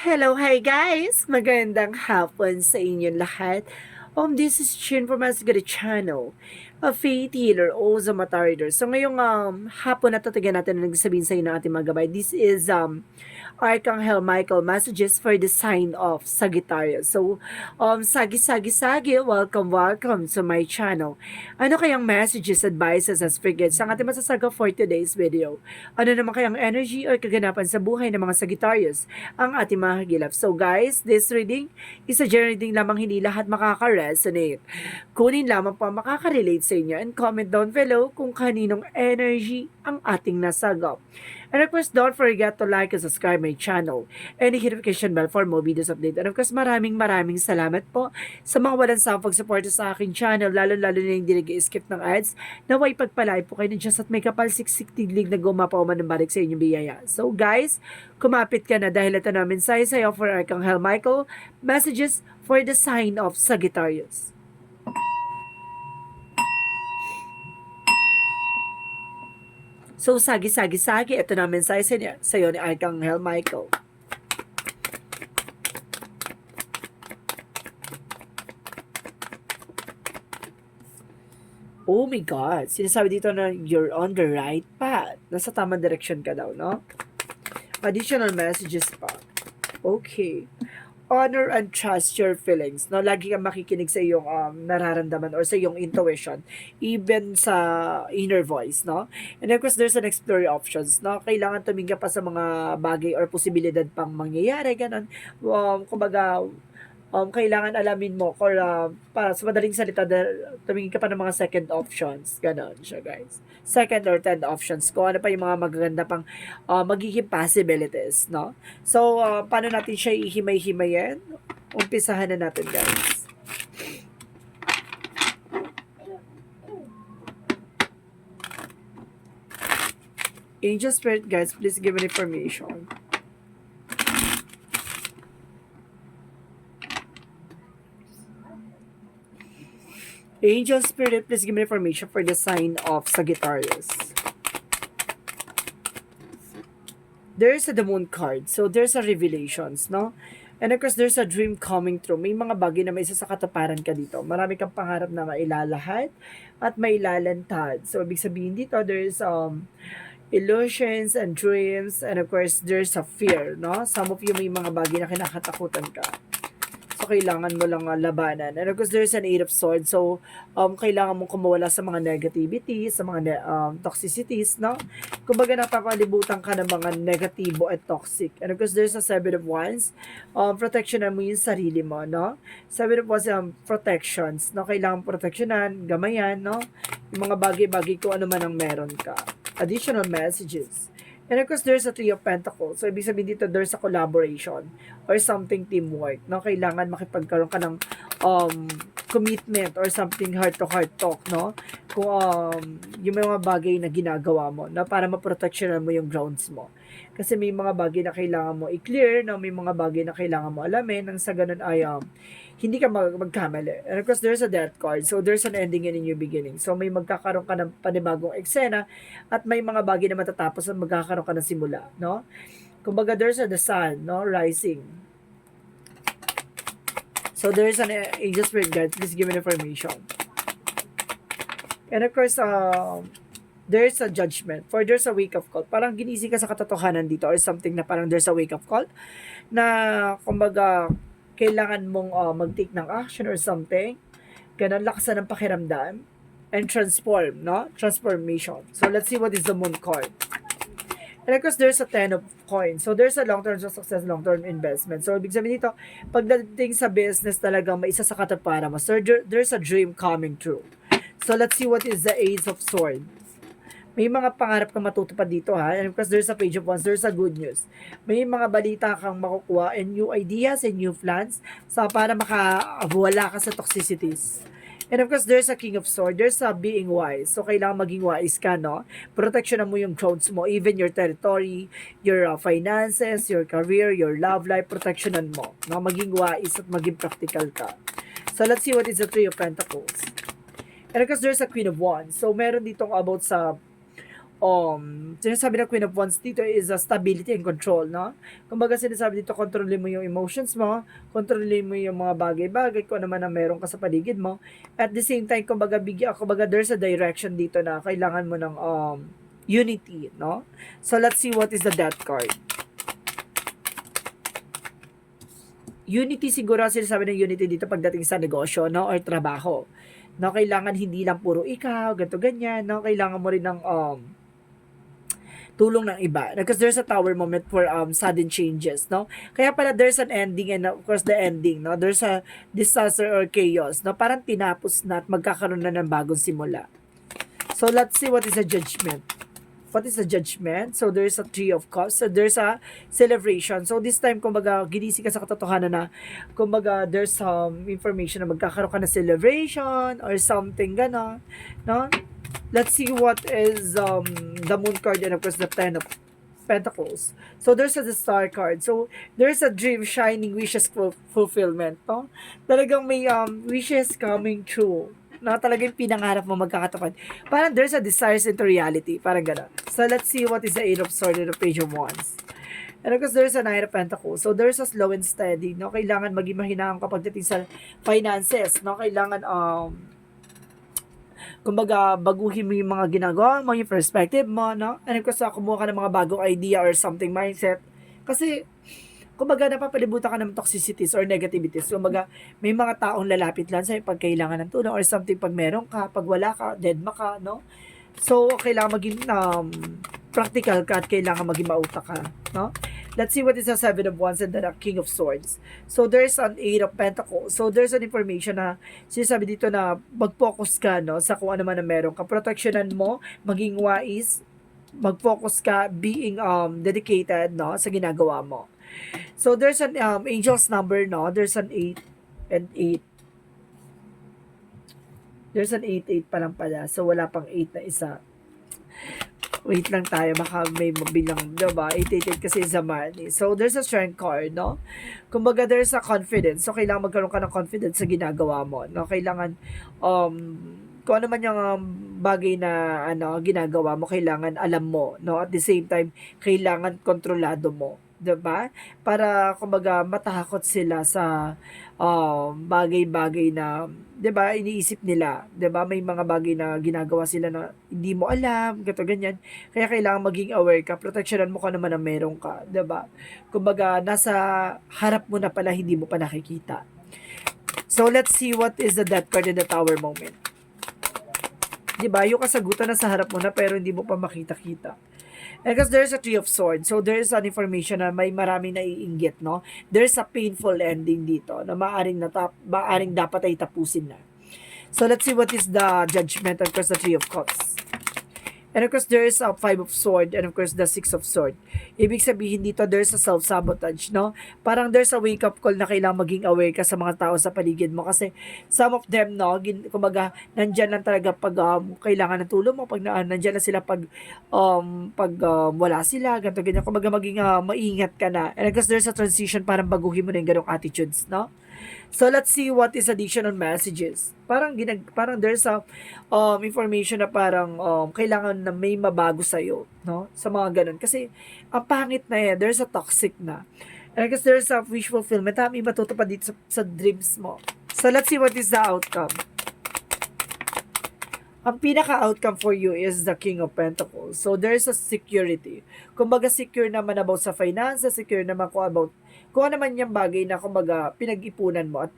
Hello, hi guys! Magandang hapon sa inyong lahat. This is Chin from Asgari Channel, a faith healer, also mata reader. So ngayong hapon na tatagan natin na nagsasabihin sa inyo ng ating mga gabay. This is Archangel Michael messages for the sign of Sagittarius. So, sagi, welcome to my channel. Ano kayang messages, advices, as forgets ang ating masasaga for today's video? Ano naman kayang energy or kaganapan sa buhay ng mga Sagittarius ang ating mga hagilap? So guys, this reading is a general reading lamang, hindi lahat makaka-resonate. Kunin lamang po ang makaka-relate sa inyo and comment down below kung kaninong energy ang ating nasagap. And of course, don't forget to like and subscribe my channel and the notification bell for more videos update. And of course, maraming salamat po sa mga walang sawang pagsuporta sa aking channel, lalo-lalo na yung hindi nag-skip ng ads, naway pagpalay po kayo ng Diyos at may kapalsiksik tiglig na gumapaw man ng balik sa inyong biyaya. So guys, kumapit ka na dahil ito namin sa'yo for Archangel Michael, messages for the sign of Sagittarius. So, sagi, ito namin sa'yo ni Archangel Michael. Oh my God, sinasabi dito na you're on the right path. Nasa tamang direction ka daw, no? Additional messages pa. Okay. Honor and trust your feelings. No, lagi kang makikinig sa iyong nararamdaman or sa iyong intuition, even sa inner voice, no? And of course, there's an explore options, no? Kailangan tumingin pa sa mga bagay or posibilidad pang mangyayari, ganun. Kumbaga, kailangan alamin mo or para sa madaling salita, tumingin ka pa ng mga second options. Ganon siya, guys. Second or third options. Kung ano pa yung mga magaganda pang magiging possibilities, no? So, paano natin siya ihimay-himayin? Umpisahan na natin, guys. Angel Spirit, guys, please give me information. Angel Spirit, please give me information for the sign of Sagittarius. There's the Moon card. So, there's a revelations, no? And of course, there's a dream coming true. May mga bagay na may isa sa katuparan ka dito. Marami kang pangarap na mailalahad at mailalantad. So, ibig sabihin dito, there's illusions and dreams. And of course, there's a fear, no? Some of you may mga bagay na kinakatakutan ka. So, kailangan mo lang labanan. And of course, there's an 8 of Swords. So, kailangan mong kumawala sa mga negativity, sa mga toxicities, no? Kumbaga, napapalibutan ka ng mga negatibo at toxic. And of course, there's a 7 of Wands. Protectionan mo yung sarili mo, no? 7 of Wands, protections, no? Kailangan protectionan, gamayan, no? Yung mga bagay-bagay kung ano man ang meron ka. Additional messages. And of course, there's a 3 of Pentacles. So, ibig sabihin dito, there's a collaboration or something teamwork. No? Kailangan makipagkaroon ka ng commitment or something heart-to-heart talk, no? Kung yung mga bagay na ginagawa mo na para maproteksyonan mo yung grounds mo. Kasi may mga bagay na kailangan mo i-clear, no? May mga bagay na kailangan mo alamin, nang sa ganun ay hindi ka magkamali. And of course, there's a death card. So, there's an ending and a new beginning. So, may magkakaroon ka ng panibagong eksena at may mga bagay na matatapos at magkakaroon ka ng simula, no? Kumbaga, there's a the sun, no? Rising. So, there's an angel spirit guide. Please give me information. And of course, there's a judgment. For there's a wake-up call. Parang ginising ka sa katotohanan dito or something na parang there's a wake-up call na, kumbaga, kailangan mong mag-take ng action or something. Ganun, lakasan ng pakiramdam. And transform, no? Transformation. So, let's see what is the Moon card. And of course, there's a 10 of coins. So, there's a long-term success, long-term investment. So, ibig sabihin dito, pagdating sa business talagang may isa sa katuparan mo. So, there's a dream coming true. So, let's see what is the Ace of Swords. May mga pangarap kang matutupad dito, ha? And of course, there's a Page of Wands. There's a good news. May mga balita kang makukuha and new ideas and new plans para makawala ka sa toxicities. And of course, there's a King of Swords. There's a being wise. So, kailangan maging wise ka, no? Protectionan mo yung grounds mo, even your territory, your finances, your career, your love life, protectionan mo. No? Maging wise at maging practical ka. So, let's see what is the Three of Pentacles. And of course, there's a Queen of Wands. So, meron ditong about sa sinasabi ng Queen of Wands dito is stability and control, no? Kumbaga sinasabi dito, kontrolin mo yung emotions mo, kontrolin mo yung mga bagay-bagay, kung ano man ang meron ka sa paligid mo. At the same time, kumbaga there's a direction dito na kailangan mo ng unity, no? So let's see what is the Death card. Unity siguro, sinasabi ng unity dito pagdating sa negosyo, no? Or trabaho. No, kailangan hindi lang puro ikaw, ganito ganyan, no? Kailangan mo rin ng tulong ng iba. Because there's a tower moment for sudden changes, no? Kaya pala there's an ending, and of course the ending, no? There's a disaster or chaos, no? Parang tinapos na at magkakaroon na ng bagong simula. So let's see what is the judgment. What is the judgment? So there's a Three of Cups. So there's a celebration. So this time, kumbaga, ginising ka sa katotohanan na, kumbaga, there's some information na magkakaroon ka na celebration or something gano'n, no? Let's see what is the Moon card, and of course the Ten of Pentacles. So there's the Star card. So there's a dream shining, wishes fulfillment, no? Talagang may wishes coming true, na talagang pinangarap mo magkakatupad. Parang there's a desires into reality. Parang gano'n. So let's see what is the Eight of Swords and the Page of Wands. And of course, there's a Nine of Pentacles. So there's a slow and steady, no? Kailangan maging mahinahon kapag dating sa finances, no? Kailangan kumbaga, baguhin mo yung mga ginagawa mo, yung perspective mo, no? And of course, kumuha ka ng mga bagong idea or something mindset. Kasi, kumbaga, napapalibutan ka ng toxicities or negativities. Kumbaga, may mga taong lalapit lang sa'yo pag kailangan ng tulong or something pag meron ka, pag wala ka, deadma ka, no? So, kailangan maging practical ka at kailangan maging mautak ka, no? Let's see what is the Seven of Wands and the King of Swords. So, there's an Eight of Pentacles. So, there's an information na sinasabi dito na mag-focus ka, no, sa kung ano man na meron ka. Protectionan mo, maging wise, mag-focus ka, being dedicated, no, sa ginagawa mo. So, there's an angel's number, no? There's an 8 and 8. There's an 8 pa lang pala. So, wala pang 8 na isa. Wait lang tayo, baka may mabilang, diba? 888 kasi is a money. So, there's a strength card, no? Kumbaga, there's a confidence. So, kailangan magkaroon ka ng confidence sa ginagawa mo, no? Kailangan, kung ano man yung bagay na, ginagawa mo, kailangan alam mo, no? At the same time, kailangan kontrolado mo, diba? Para, kumbaga, matakot sila sa bagay-bagay na, 'di ba, iniisip nila, 'di ba? May mga bagay na ginagawa sila na hindi mo alam, ganito ganyan. Kaya kailangan maging aware ka, proteksyonan mo kung naman ang meron ka, 'di ba? Kumbaga nasa harap mo na pala, hindi mo pa nakikita. So let's see what is the Death card in the Tower moment. 'Di ba? Yung kasagutan na sa harap mo na pero hindi mo pa makita-kita. And because there's a Three of Swords, so there's an information na may maraming naiinggit, no? There's a painful ending dito na maaring dapat ay tapusin na. So let's see what is the judgment, of course, the Three of Cups. And of course, there is a Five of Swords and of course, the Six of Swords. Ibig sabihin dito, there's a self-sabotage, no? Parang there's a wake-up call na kailangan maging aware ka sa mga tao sa paligid mo. Kasi some of them, no, kumbaga, nandyan lang talaga pag kailangan ng tulong mo, pag nandyan lang sila pag wala sila, ganito, ganyan. Kumbaga, maging maingat ka na. And of course, there's a transition, parang baguhin mo na yung ganong attitudes, no? So let's see what is additional messages. Parang there's a information na parang kailangan na may mabago sa iyo, no? Sa mga ganun kasi ang pangit na yan, there's a toxic na. And I guess there's a wish fulfillment. May matutupad dito sa dreams mo. So let's see what is the outcome. Ang pinaka-outcome for you is the King of Pentacles. So, there's a security. Kumbaga, secure naman about sa finances, secure naman kung ano man yung bagay na kumbaga pinag-ipunan mo at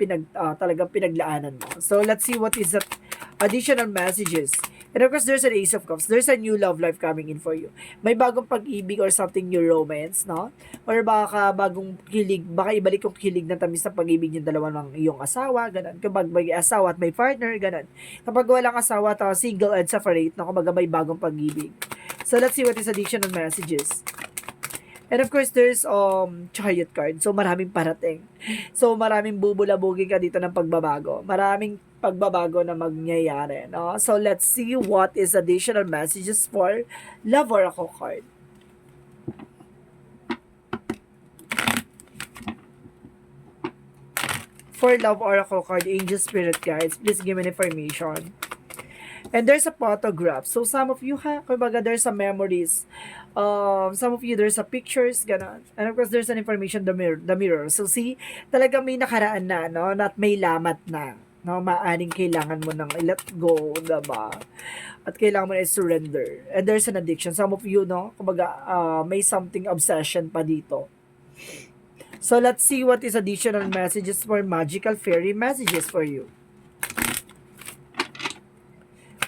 talagang pinaglaanan mo. So, let's see what is the additional messages. And of course, there's an Ace of Cups. There's a new love life coming in for you. May bagong pag-ibig or something new romance, no? Or baka bagong kilig, baka ibalik yung kilig na tamis ng pag-ibig yung dalawa ng iyong asawa, ganun. Kapag may asawa at may partner, ganun. Kapag walang asawa at single and separate, no? Kumbaga may bagong pag-ibig. So, let's see what is additional messages. And of course, there's Chariot card. So, maraming parating. So, maraming bubulabugin ka dito ng pagbabago. Maraming pagbabago na mangyayari, no? So, let's see what is additional messages for Love Oracle card. For Love Oracle card, Angel Spirit Guides, please give me information. And there's a photograph. So some of you ha, kumbaga there's a memories. Some of you there's a pictures, ganon. And of course there's an information the mirror. So see, talagang may nakaraan na, no? Not may lamat na. No, maaring kailangan mo nang i-let go, diba? At kailangan mo na i-surrender. And there's an addiction. Some of you, no, kumbaga, may something obsession pa dito. So let's see what is additional messages for magical fairy messages for you.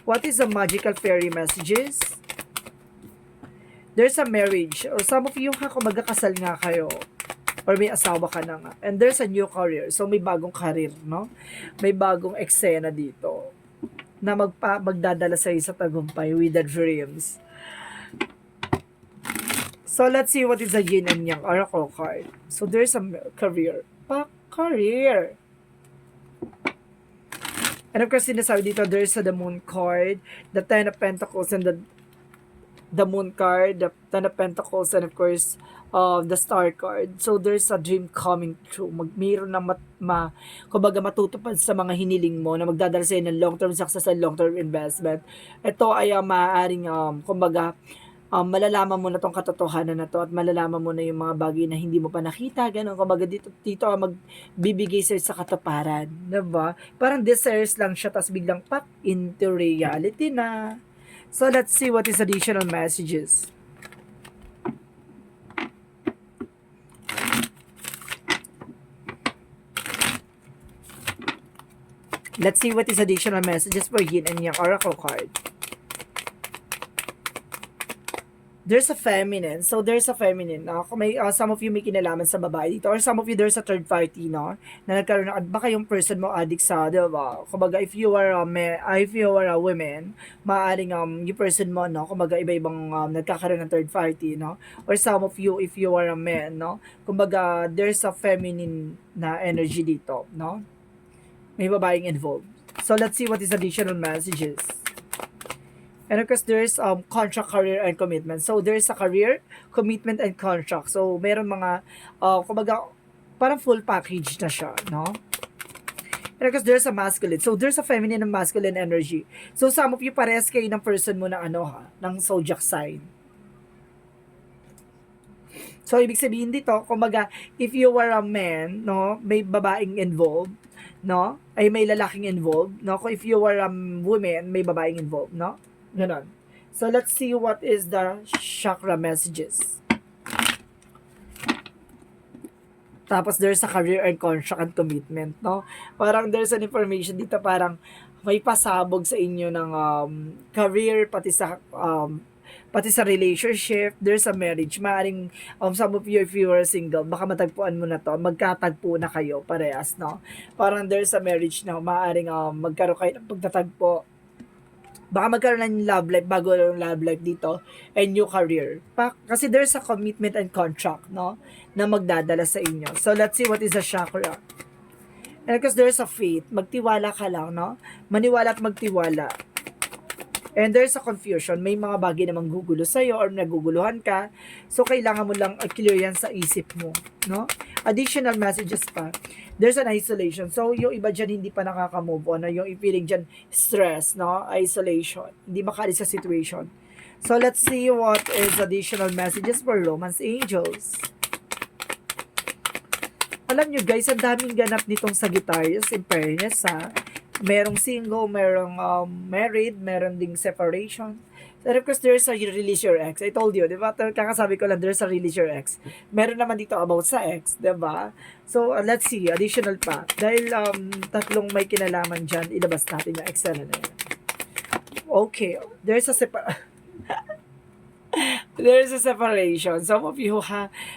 What is the magical fairy messages? There's a marriage. Or some of you ha, kung magkakasal nga kayo. Or may asawa ka na nga. And there's a new career. So may bagong career, no? May bagong eksena dito na magdadala sa'yo sa tagumpay with the dreams. So let's see what is the yin and yang oracle card. So there's a career. Career. And of course, sinasabi dito, there's the moon card, the 10 of pentacles, and the moon card, the 10 of pentacles, and of course, the star card. So there's a dream coming true. Mayroon na kumbaga matutupad sa mga hiniling mo na magdadala sa'yo ng long-term success and long-term investment. Ito ay maaaring, kumbaga, malalaman mo na tong katotohanan na to at malalaman mo na yung mga bagay na hindi mo pa nakita, gano'n. Kumbaga dito magbibigay sa'yo sa katuparan, diba? Parang desires lang siya, tas biglang into reality na. So let's see what is additional messages. Let's see what is additional messages for yin and yang oracle card. There's a feminine. So there's a feminine. Some of you may kinalaman sa babae dito. Or some of you there's a third party, no? Na nagkaroon ng, baka yung person mo addict sa, diba? Kumbaga, if you are a woman, maaaring yung person mo, no? Kumbaga, iba-ibang nagkakaroon ng third party, no? Or some of you, if you are a man, no? Kumbaga, there's a feminine na energy dito, no? May babaeng involved. So let's see what is additional messages. And of course, there's contract, career, and commitment. So there's a career, commitment, and contract. So meron mga, kumbaga, parang full package na siya, no? And of course, there's a masculine. So there's a feminine and masculine energy. So some of you parehas kayo ng person mo na ng zodiac sign. So ibig sabihin dito, kumbaga, if you were a man, no, may babaeng involved, no? Ay may lalaking involved, no? If you were a woman, may babaeng involved, no? Ganon. So let's see what is the chakra messages. Tapos there's a career and contract and commitment, no? Parang there's an information dito, parang may pasabog sa inyo ng career, pati sa relationship. There's a marriage. Maaring some of you, if you are single, baka matagpuan mo na to, magkatagpo na kayo parehas, no? Parang there's a marriage na maaring magkaroon kayo ng pagtatagpo. Baka magkaroon ng love life, bago yung love life dito, and new career. Kasi there's a commitment and contract, no? Na magdadala sa inyo. So let's see what is the chakra. And because there's a faith, magtiwala ka lang, no? Maniwala at magtiwala. And there's a confusion. May mga bagay namang gugulo sa'yo or naguguluhan ka. So, kailangan mo lang clear yan sa isip mo. No? Additional messages pa. There's an isolation. So, yung iba dyan hindi pa nakaka-move on. Yung feeling dyan, stress, no? Isolation. Hindi makalis sa situation. So, let's see what is additional messages for Romance Angels. Alam nyo guys, ang daming ganap nitong Sagittarius, in fairness ha. Merong single, merong married, meron ding separation. And of course, there's a release your ex. I told you, di ba? Kakasabi ko lang, there's a release your ex. Meron naman dito about sa ex, di ba? So, let's see, additional pa. Dahil tatlong may kinalaman dyan, ilabas natin yung ex na yan. Okay, there's a there's a separation. Some of you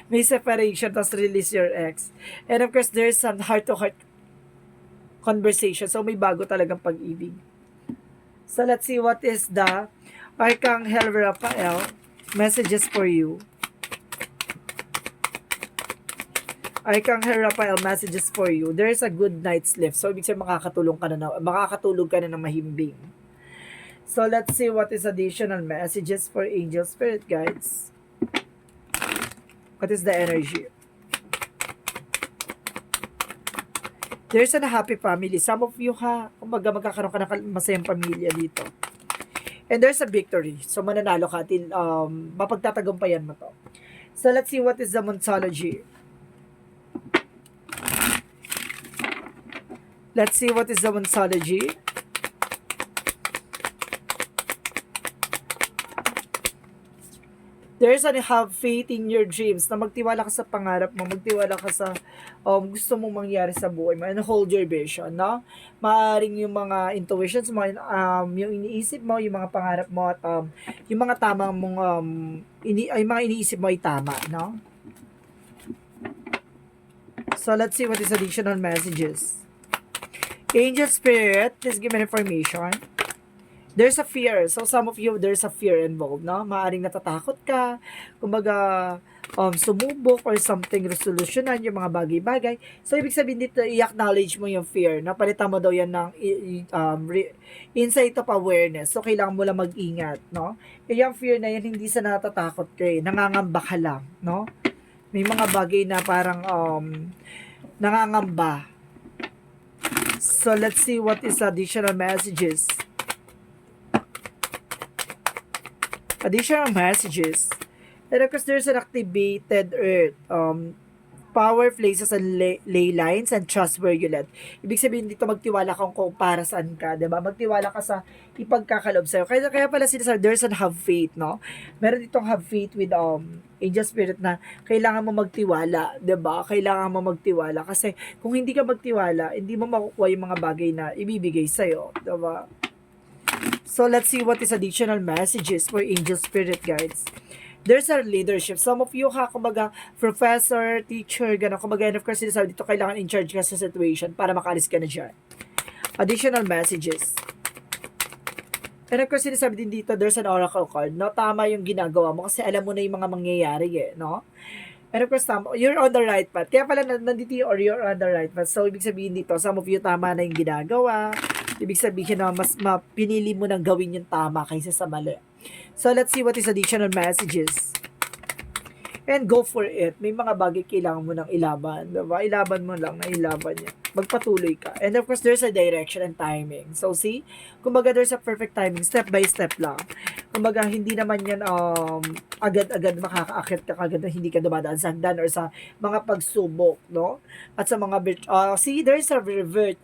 may separation, tapos release your ex. And of course, there's some heart-to-heart conversation. So, may bago talagang pag-ibig. So, let's see what is the Archangel Raphael messages for you. Archangel Raphael messages for you. There's a good night's sleep. So, ibig sabihin makakatulog ka na ng mahimbing. So, let's see what is additional messages for angel spirit guides. What is the energy? There's a happy family. Some of you kumbaga magkakaroon ka ng masayang pamilya dito. And there's a victory. So, mananalo ka. Mapagtatagumpayan mo to. So, let's see what is the Monsology. Let's see what is the Monsology. There's an have faith in your dreams, na magtiwala ka sa pangarap mo, magtiwala ka sa gusto mong mangyari sa buhay mo, and hold your vision, no? Maaring yung mga intuitions mo, yung iniisip mo, yung mga pangarap mo, at yung mga tamang mong, yung mga iniisip mo ay tama, no? So, let's see what is additional messages. Angel Spirit, please give me information. There's a fear. So, some of you, there's a fear involved, no? Maaring natatakot ka, kumbaga, sumubok or something, resolutionan yung mga bagay-bagay. So, ibig sabihin dito, i-acknowledge mo yung fear. Napalitan mo daw yan ng insight of awareness. So, kailangan mo lang mag-ingat, no? Yung fear na yan, hindi sa natatakot ka eh. Nangangamba ka lang, no? May mga bagay na parang nangangamba. So, let's see what is additional messages. Additional messages. And of course, there's an activated earth. Power places and ley lines and trust where you led. Ibig sabihin dito, magtiwala kang kung para saan ka, diba? Magtiwala ka sa ipagkakalob sa'yo. Kaya pala sinasabi, there's an have faith, no? Meron ditong have faith with angel spirit na kailangan mo magtiwala, diba? Kailangan mo magtiwala. Kasi kung hindi ka magtiwala, hindi mo makukuha yung mga bagay na ibibigay sa'yo, diba? So, let's see what is additional messages for angel spirit guides. There's our leadership. Some of you kumbaga, professor, teacher, gano'n. Kumbaga, and of course, sinasabi dito, kailangan in charge ka sa situation para makalis ka na dyan. Additional messages. And of course, sinasabi din dito, there's an oracle card. No, tama yung ginagawa mo kasi alam mo na yung mga mangyayari eh, no? And of course, you're on the right path. Kaya pala nandito or you're on the right path. So, ibig sabihin dito, some of you tama na yung ginagawa. Ibig sabihin na mas pinili mo nang gawin yung tama kaysa sa mali. So, let's see what is additional messages. And go for it. May mga bagay kailangan mo nang ilaban. Diba? Ilaban mo lang na ilaban niya. Magpatuloy ka. And of course, there's a direction and timing. So, see? Kumbaga, there's a perfect timing. Step by step lang. Kumbaga, hindi naman yan agad-agad makakaakit ka agad na hindi ka dumadaan sa hagdan or sa mga pagsubok, no? At sa mga, see, there's a revert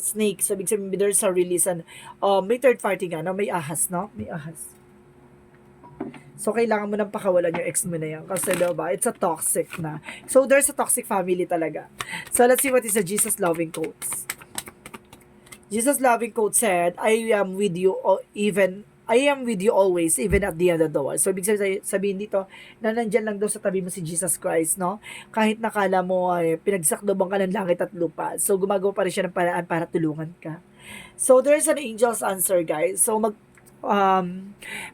snake. So, ibig sabihin, there's a release and may third party nga, no? May ahas, no? May ahas. So, kailangan mo nang pakawalan yung ex mo na yan. Kasi, diba, it's a toxic na. So, there's a toxic family talaga. So, let's see what is the Jesus loving quotes. Jesus loving quote said, I am with you always, even at the end of the world. So, ibig sabihin dito, na nandyan lang daw sa tabi mo si Jesus Christ, no? Kahit nakala mo, pinagsakloban ka ng langit at lupa. So, gumagawa pa rin siya ng paraan para tulungan ka. So, there's an angel's answer, guys. So,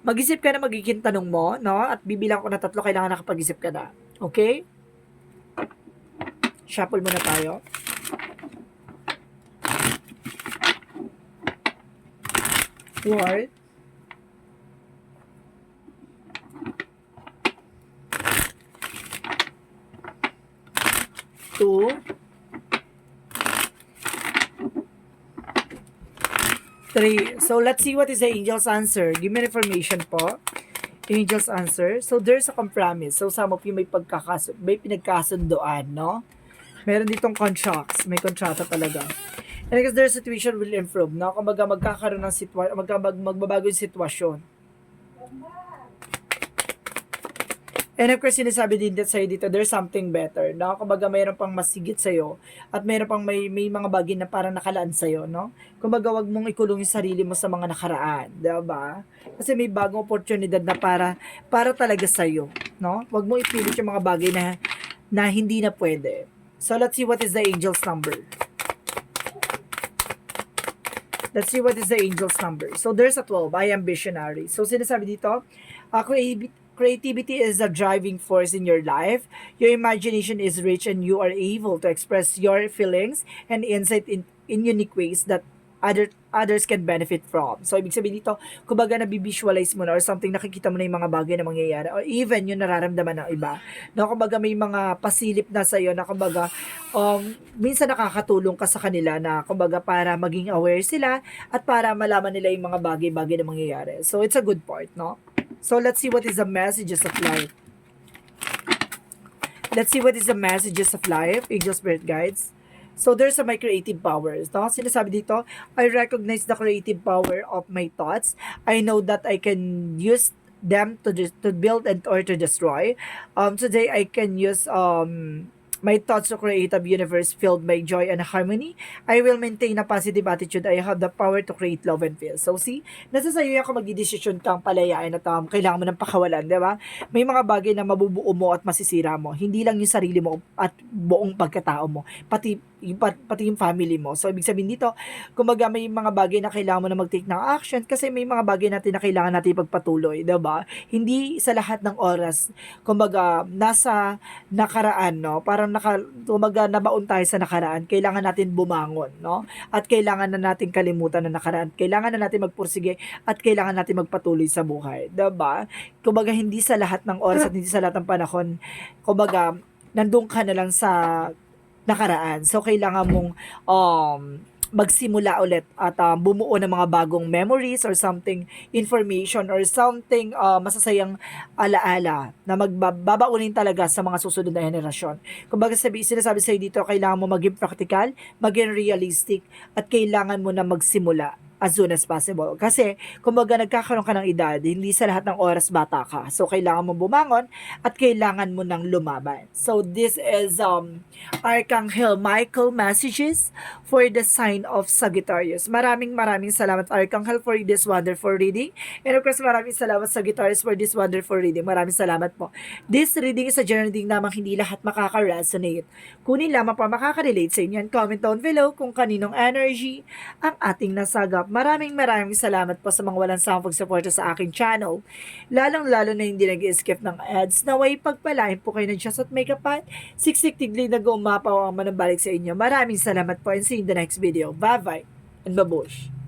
mag-isip ka na magiging tanong mo, no? At bibilang ko na 3, kailangan nakapag-isip ka na. Okay? Shuffle muna tayo. Word. Two. 3. So, let's see what is the angel's answer. Give me information po. Angel's answer. So, there's a compromise. So, some of you may pinagkasundoan, no? Meron ditong contracts. May kontrata talaga. And because their situation will improve, no? Kumbaga, magkakaroon ng magbabago yung sitwasyon. And of course, sinasabi din sa'yo dito, there's something better, no? Kumbaga, mayroon pang masigit sa'yo at mayroon pang may mga bagay na parang nakalaan sa'yo, no? Kumbaga, wag mong ikulong yung sarili mo sa mga nakaraan, diba? Kasi may bagong oportunidad na para talaga sa'yo, no? Wag mong ipilit yung mga bagay na hindi na pwede. So, let's see what is the angel's number. Let's see what is the angel's number. So, there's a 12. I am visionary. So, sinasabi dito, creativity is a driving force in your life. Your imagination is rich and you are able to express your feelings and insight in unique ways that others can benefit from. So, ibig sabihin dito, kumbaga nabivisualize mo na or something, nakikita mo na yung mga bagay na mangyayari or even yung nararamdaman ng iba. No, kumbaga may mga pasilip na sa'yo na kumbaga minsan nakakatulong ka sa kanila na kumbaga para maging aware sila at para malaman nila yung mga bagay-bagay na mangyayari. So, it's a good part, no? So, let's see what is the messages of life. Let's see what is the messages of life, Angel Spirit Guides. So, there's my creative powers. No? Sinasabi dito, I recognize the creative power of my thoughts. I know that I can use them to build and or to destroy. Today, I can use my thoughts to create a universe filled by joy and harmony. I will maintain a positive attitude. I have the power to create love and peace. So see, nasa sa'yo yan kung magdidesisyon kang palayain at kailangan mo ng pakawalan, di ba? May mga bagay na mabubuo mo at masisira mo. Hindi lang yung sarili mo at buong pagkatao mo. Pati yung family mo. So, ibig sabihin dito, kumbaga may mga bagay na kailangan mo na mag-take ng action kasi may mga bagay natin na kailangan natin ipagpatuloy, diba? Hindi sa lahat ng oras, kumbaga, nasa nakaraan, no? Parang kumbaga, nabaon tayo sa nakaraan, kailangan natin bumangon, no? At kailangan na natin kalimutan na nakaraan. Kailangan na natin magpursige at kailangan natin magpatuloy sa buhay, diba? Kumbaga, hindi sa lahat ng oras at hindi sa lahat ng panahon, kumbaga, nandun ka na lang sa nakaraan. So, kailangan mong magsimula ulit at bumuo ng mga bagong memories or something, information or something masasayang alaala na magbabaunin talaga sa mga susunod na henerasyon. Kumbaga sinasabi sa'yo dito, kailangan mo maging practical, maging realistic, at kailangan mo na magsimula as soon as possible. Kasi, kumbaga nagkakaroon ka ng edad, hindi sa lahat ng oras bata ka. So, kailangan mo bumangon at kailangan mo nang lumaban. So, this is Archangel Michael messages for the sign of Sagittarius. Maraming salamat Archangel for this wonderful reading. And of course, maraming salamat Sagittarius for this wonderful reading. Maraming salamat po. This reading is a general reading namang hindi lahat makaka-resonate. Kunin lamang pa makaka-relate sa inyo and comment down below kung kaninong energy ang ating nasagap. Maraming salamat po sa mga walang sawang pagsuporta sa aking channel. Lalong-lalo na hindi nag-skip ng ads. Naway pagpalain po kayo ng Diyos at may kapat. Siksik tigli nag-umapaw ang manambalik sa inyo. Maraming salamat po and see you in the next video. Bye-bye and babush.